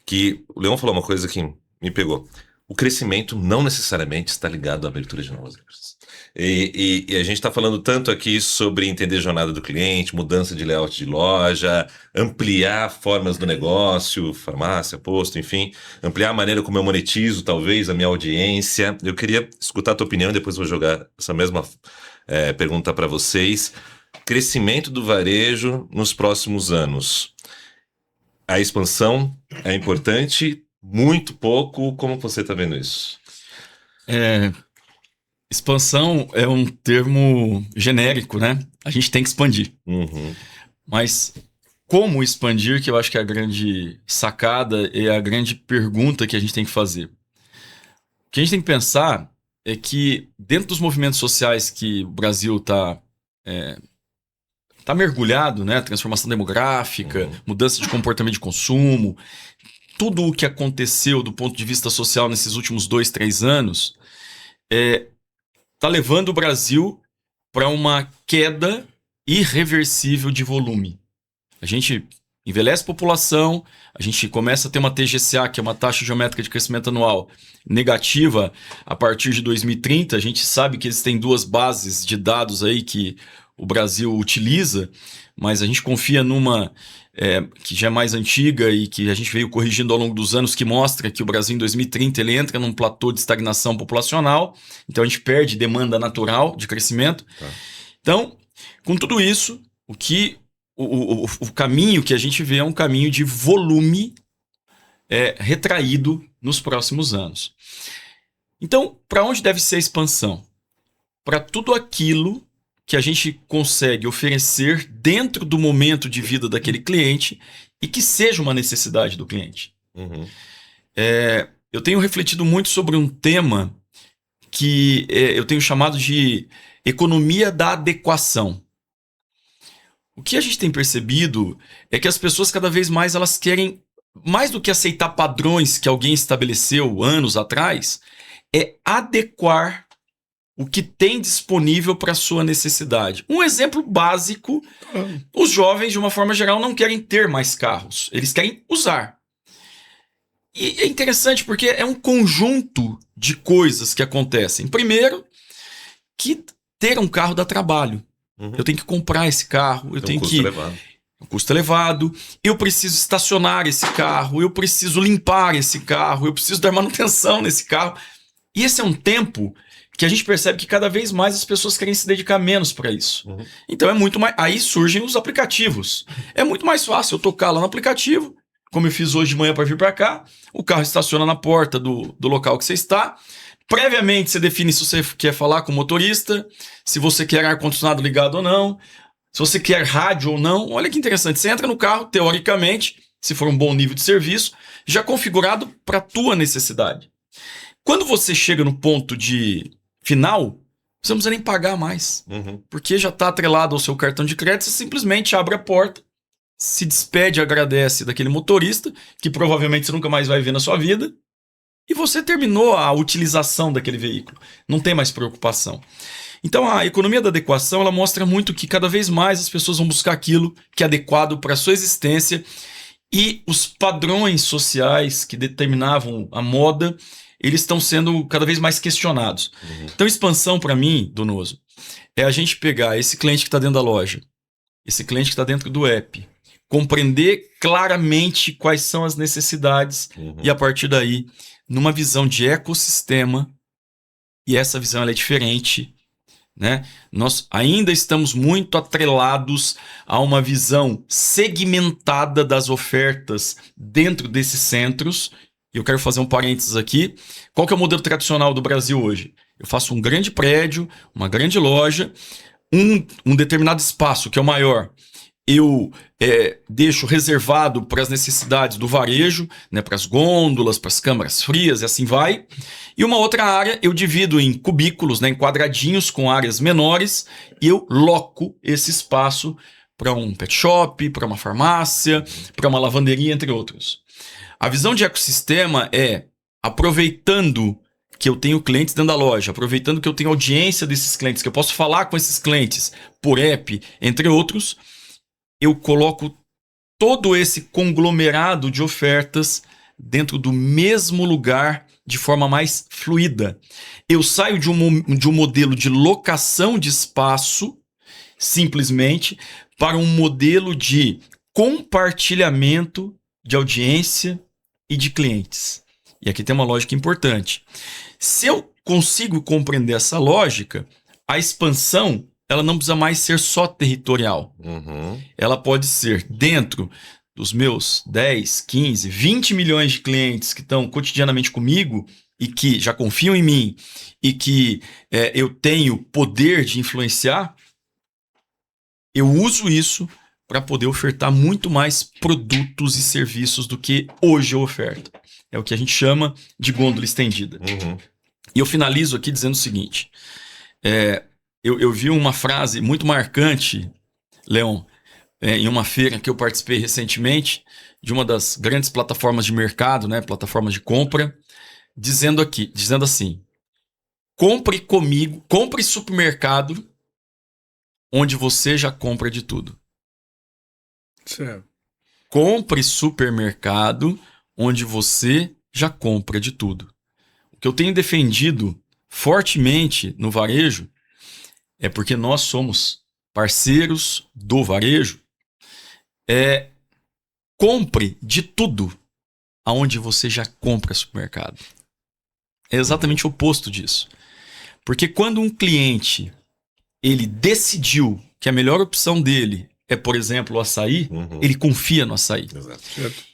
que o Leon falou uma coisa que me pegou. O crescimento não necessariamente está ligado à abertura de novas empresas. E a gente está falando tanto aqui sobre entender a jornada do cliente, mudança de layout de loja, ampliar formas do negócio, farmácia, posto, enfim, ampliar a maneira como eu monetizo, talvez, a minha audiência. Eu queria escutar a tua opinião e depois vou jogar essa mesma pergunta para vocês. Crescimento do varejo nos próximos anos. A expansão é importante, muito pouco. Como você está vendo isso? Expansão é um termo genérico, né? A gente tem que expandir. Mas como expandir, que eu acho que é a grande sacada e a grande pergunta que a gente tem que fazer. O que a gente tem que pensar é que dentro dos movimentos sociais que o Brasil está mergulhado, né? Transformação demográfica, mudança de comportamento de consumo, tudo o que aconteceu do ponto de vista social nesses últimos 2, 3 anos está levando o Brasil para uma queda irreversível de volume. A gente envelhece a população, a gente começa a ter uma TGCA, que é uma taxa geométrica de crescimento anual, negativa a partir de 2030. A gente sabe que existem 2 bases de dados aí que o Brasil utiliza, mas a gente confia numa que já é mais antiga e que a gente veio corrigindo ao longo dos anos, que mostra que o Brasil em 2030 ele entra num platô de estagnação populacional, então a gente perde demanda natural de crescimento. Então, com tudo isso, o caminho que a gente vê é um caminho de volume retraído nos próximos anos. Então, para onde deve ser a expansão? Para tudo aquilo que a gente consegue oferecer dentro do momento de vida daquele cliente e que seja uma necessidade do cliente. Eu tenho refletido muito sobre um tema que eu tenho chamado de economia da adequação. O que a gente tem percebido é que as pessoas cada vez mais elas querem, mais do que aceitar padrões que alguém estabeleceu anos atrás, adequar o que tem disponível para a sua necessidade. Um exemplo básico, os jovens, de uma forma geral, não querem ter mais carros. Eles querem usar. E é interessante porque é um conjunto de coisas que acontecem. Primeiro, que ter um carro dá trabalho. Eu tenho que comprar esse carro, eu tenho que... Um custo elevado, eu preciso estacionar esse carro, eu preciso limpar esse carro, eu preciso dar manutenção nesse carro. E esse é um tempo que a gente percebe que cada vez mais as pessoas querem se dedicar menos para isso. Então é muito mais... Aí surgem os aplicativos. É muito mais fácil eu tocar lá no aplicativo, como eu fiz hoje de manhã para vir para cá, o carro estaciona na porta do local que você está. Previamente você define se você quer falar com o motorista, se você quer ar-condicionado ligado ou não, se você quer rádio ou não. Olha que interessante, você entra no carro, teoricamente, se for um bom nível de serviço, já configurado para a tua necessidade. Quando você chega no ponto de final, você não precisa nem pagar mais, porque já está atrelado ao seu cartão de crédito, você simplesmente abre a porta, se despede, agradece daquele motorista, que provavelmente você nunca mais vai ver na sua vida, e você terminou a utilização daquele veículo. Não tem mais preocupação. Então a economia da adequação, ela mostra muito que cada vez mais as pessoas vão buscar aquilo que é adequado para a sua existência, e os padrões sociais que determinavam a moda, eles estão sendo cada vez mais questionados. Então expansão para mim, Donoso, é a gente pegar esse cliente que está dentro da loja, esse cliente que está dentro do app, compreender claramente quais são as necessidades e a partir daí, numa visão de ecossistema, e essa visão ela é diferente, né? Nós ainda estamos muito atrelados a uma visão segmentada das ofertas dentro desses centros. Eu quero fazer um parênteses aqui. Qual que é o modelo tradicional do Brasil hoje? Eu faço um grande prédio, uma grande loja, um determinado espaço que é o maior, eu deixo reservado para as necessidades do varejo, né, para as gôndolas, para as câmaras frias e assim vai. E uma outra área eu divido em cubículos, né, em quadradinhos com áreas menores, e eu loco esse espaço para um pet shop, para uma farmácia, para uma lavanderia, entre outros. A visão de ecossistema é aproveitando que eu tenho clientes dentro da loja, aproveitando que eu tenho audiência desses clientes, que eu posso falar com esses clientes por app, entre outros, eu coloco todo esse conglomerado de ofertas dentro do mesmo lugar de forma mais fluida. Eu saio de um modelo de locação de espaço, simplesmente, para um modelo de compartilhamento de audiência e de clientes. E aqui tem uma lógica importante. Se eu consigo compreender essa lógica, a expansão ela não precisa mais ser só territorial. Ela pode ser dentro dos meus 10, 15, 20 milhões de clientes que estão cotidianamente comigo e que já confiam em mim e que eu tenho poder de influenciar. Eu uso isso para poder ofertar muito mais produtos e serviços do que hoje eu oferto. É o que a gente chama de gôndola estendida. E eu finalizo aqui dizendo o seguinte. Eu vi uma frase muito marcante, Leon, em uma feira que eu participei recentemente, de uma das grandes plataformas de mercado, né, plataformas de compra, dizendo assim: compre comigo, compre supermercado onde você já compra de tudo. Certo. Compre supermercado onde você já compra de tudo. O que eu tenho defendido fortemente no varejo é porque nós somos parceiros do varejo. Compre de tudo aonde você já compra supermercado. É exatamente o oposto disso. Porque quando um cliente ele decidiu que a melhor opção dele é, por exemplo, o açaí, ele confia no açaí. Exato.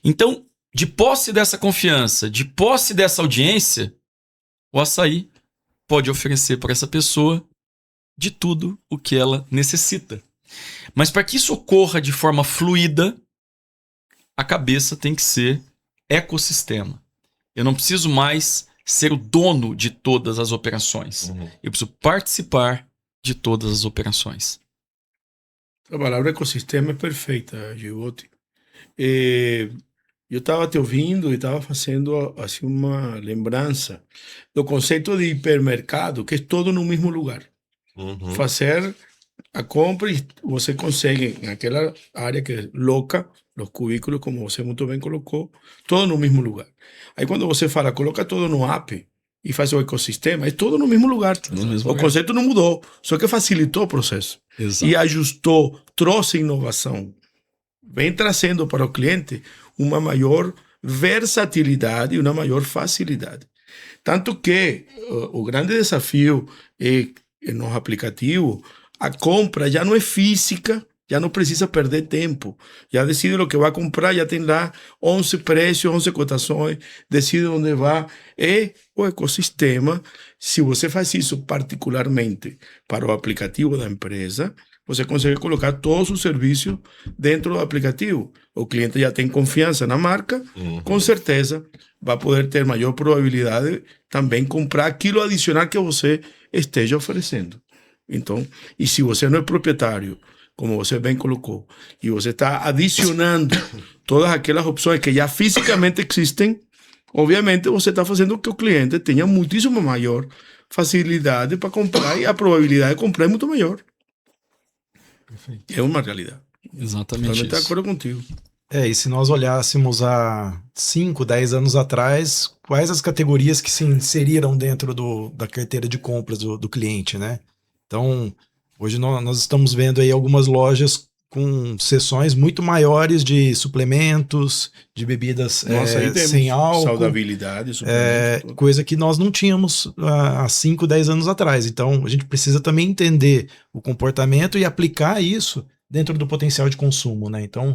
Então, de posse dessa confiança, de posse dessa audiência, o açaí pode oferecer para essa pessoa de tudo o que ela necessita. Mas para que isso ocorra de forma fluida, a cabeça tem que ser ecossistema. Eu não preciso mais ser o dono de todas as operações. Eu preciso participar de todas as operações. A palavra ecossistema é perfeita, Gibotti. Eu estava te ouvindo e estava fazendo assim uma lembrança do conceito de hipermercado, que é todo no mesmo lugar. Fazer a compra e você consegue, naquela área que loca, os cubículos, como você muito bem colocou, todo no mesmo lugar. Aí quando você fala, coloca todo no app e faz o ecossistema, é todo no mesmo lugar. O conceito não mudou, só que facilitou o processo. Exato. E ajustou, trouxe inovação. Vem trazendo para o cliente uma maior versatilidade e uma maior facilidade. Tanto que o grande desafio é no aplicativo, a compra já não é física, já não precisa perder tempo. Já decide o que vai comprar, já tem lá 11 preços, 11 cotações, decide onde vai. É o ecossistema. Se você faz isso particularmente para o aplicativo da empresa, você consegue colocar todos os serviços dentro do aplicativo. O cliente já tem confiança na marca, com certeza vai poder ter maior probabilidade de também comprar aquilo adicional que você esteja oferecendo. Então, e se você não é proprietário, como você bem colocou, e você está adicionando todas aquelas opções que já fisicamente existem, obviamente você está fazendo que o cliente tenha muitíssimo maior facilidade para comprar e a probabilidade de comprar é muito maior. Perfeito. É uma realidade. Exatamente Totalmente de isso. acordo contigo. E se nós olhássemos há 5, 10 anos atrás, quais as categorias que se inseriram dentro da carteira de compras do cliente, né? Então, hoje nós estamos vendo aí algumas lojas com seções muito maiores de suplementos, de bebidas Nossa, aí temos sem álcool. saudabilidade, suplemento, Coisa que nós não tínhamos há 5, 10 anos atrás. Então, a gente precisa também entender o comportamento e aplicar isso dentro do potencial de consumo, né? Então,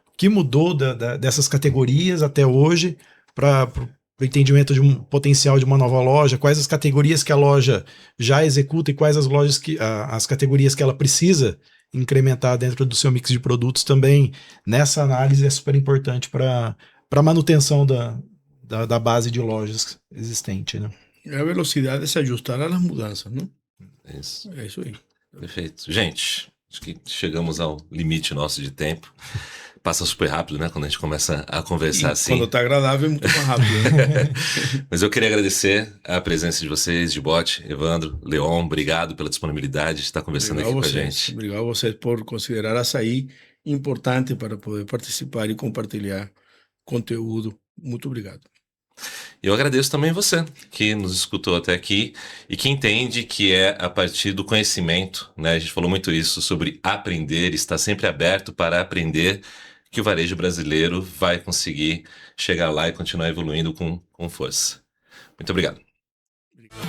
o que mudou dessas categorias até hoje para o entendimento de um potencial de uma nova loja, quais as categorias que a loja já executa e quais as categorias que ela precisa incrementar dentro do seu mix de produtos também, nessa análise é super importante para a manutenção da base de lojas existente, né? a velocidade de se ajustar às mudanças, não? Isso. É isso aí. Perfeito. Gente, acho que chegamos ao limite nosso de tempo. Passa super rápido, né? Quando a gente começa a conversar assim. Quando está agradável é muito mais rápido. Né? Mas eu queria agradecer a presença de vocês, Gibotti, Evandro, Leon, obrigado pela disponibilidade de estar conversando aqui com a gente. Obrigado a vocês por considerar açaí importante para poder participar e compartilhar conteúdo. Muito obrigado. Eu agradeço também você que nos escutou até aqui e que entende que é a partir do conhecimento, né? A gente falou muito isso sobre aprender, estar sempre aberto para aprender, que o varejo brasileiro vai conseguir chegar lá e continuar evoluindo com força. Muito obrigado. Obrigado.